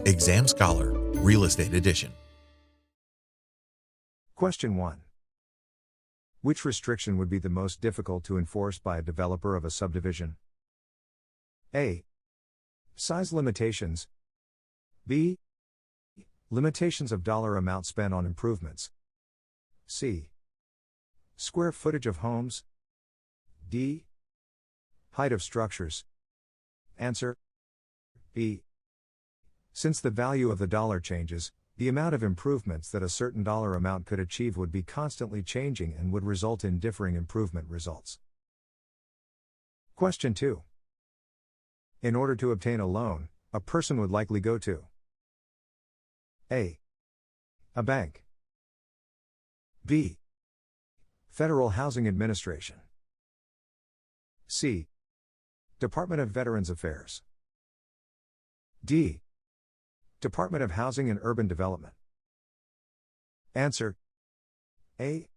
Exam Scholar, Real Estate Edition. Question 1. Which restriction would be the most difficult to enforce by a developer of a subdivision? A. Size limitations. B. Limitations of dollar amount spent on improvements. C. Square footage of homes. D. Height of structures. Answer. B. Since the value of the dollar changes, the amount of improvements that a certain dollar amount could achieve would be constantly changing and would result in differing improvement results. Question 2. In order to obtain a loan, a person would likely go to A. A bank. B. Federal Housing Administration. C. Department of Veterans Affairs. D. Department of Housing and Urban Development. Answer. A.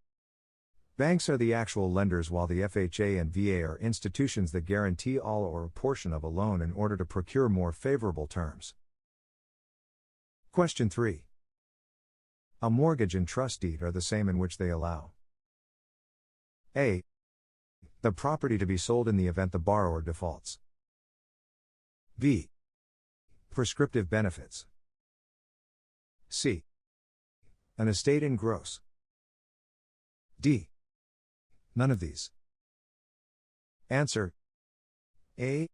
Banks are the actual lenders while the FHA and VA are institutions that guarantee all or a portion of a loan in order to procure more favorable terms. Question 3. A mortgage and trust deed are the same in which they allow A. The property to be sold in the event the borrower defaults. B. Prescriptive benefits. C. An estate in gross. D. None of these. Answer. A.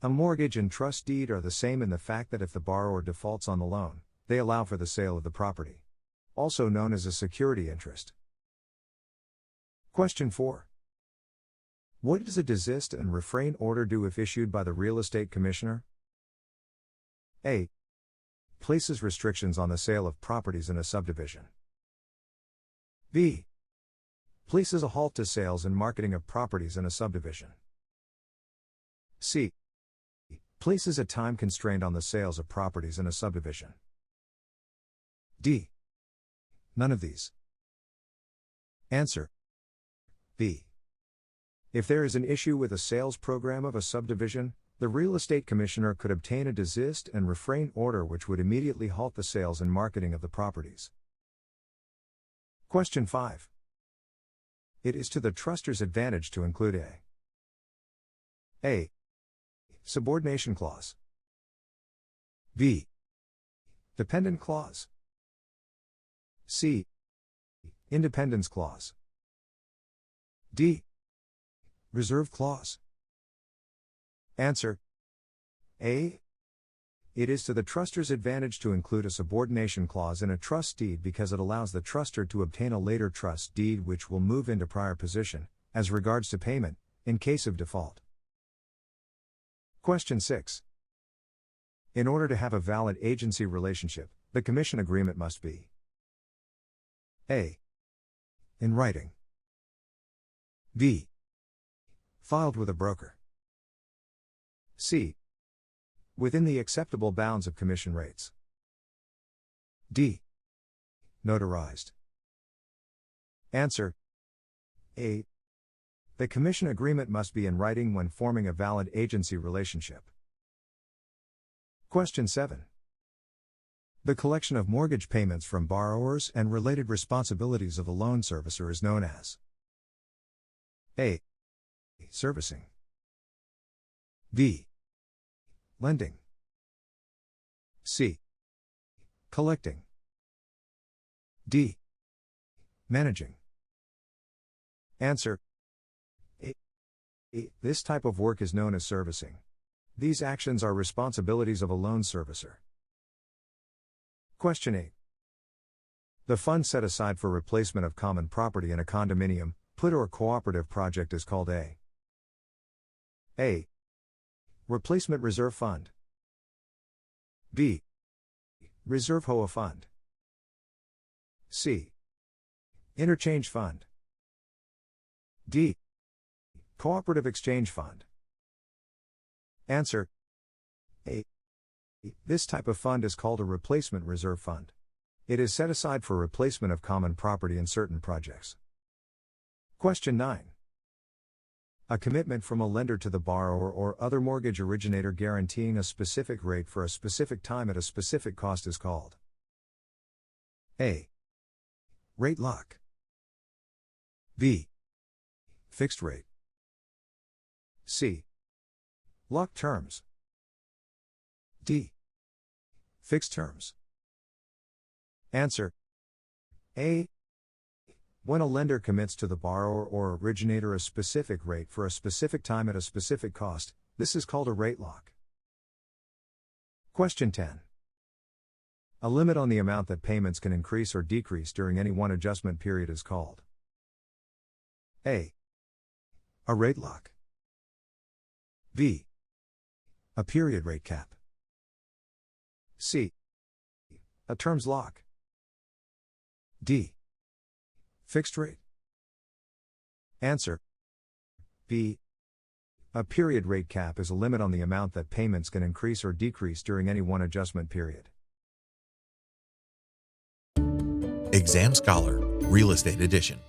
A mortgage and trust deed are the same in the fact that if the borrower defaults on the loan, they allow for the sale of the property. Also known as a security interest. Question 4. What does a desist and refrain order do if issued by the Real Estate Commissioner? A. Places restrictions on the sale of properties in a subdivision. B. Places a halt to sales and marketing of properties in a subdivision. C. Places a time constraint on the sales of properties in a subdivision. D. None of these. Answer. B. If there is an issue with a sales program of a subdivision, the Real Estate Commissioner could obtain a desist and refrain order which would immediately halt the sales and marketing of the properties. Question 5. It is to the truster's advantage to include A. Subordination clause. B. Dependent clause. C. Independence clause. D. Reserve clause. Answer. A. It is to the truster's advantage to include a subordination clause in a trust deed because it allows the truster to obtain a later trust deed which will move into prior position, as regards to payment, in case of default. Question 6. In order to have a valid agency relationship, the commission agreement must be A. In writing. B. Filed with a broker. C. Within the acceptable bounds of commission rates. D. Notarized. Answer. A. The commission agreement must be in writing when forming a valid agency relationship. Question 7. The collection of mortgage payments from borrowers and related responsibilities of a loan servicer is known as A. Servicing. B. Lending. C. Collecting. D. Managing. Answer. A. This type of work is known as servicing. These actions are responsibilities of a loan servicer. Question 8. The fund set aside for replacement of common property in a condominium, PUD or cooperative project is called A. Replacement Reserve Fund. B. Reserve HOA Fund. C. Interchange Fund. D. Cooperative Exchange Fund. Answer. A. This type of fund is called a Replacement Reserve Fund. It is set aside for replacement of common property in certain projects. Question 9. A commitment from a lender to the borrower or other mortgage originator guaranteeing a specific rate for a specific time at a specific cost is called A. Rate lock. B. Fixed rate. C. Lock terms. D. Fixed terms. Answer A. When a lender commits to the borrower or originator a specific rate for a specific time at a specific cost, this is called a rate lock. Question 10. A limit on the amount that payments can increase or decrease during any one adjustment period is called A. A rate lock. B. A period rate cap. C. A terms lock. D. Fixed rate. Answer B. A period rate cap is a limit on the amount that payments can increase or decrease during any one adjustment period. Exam Scholar, Real Estate Edition.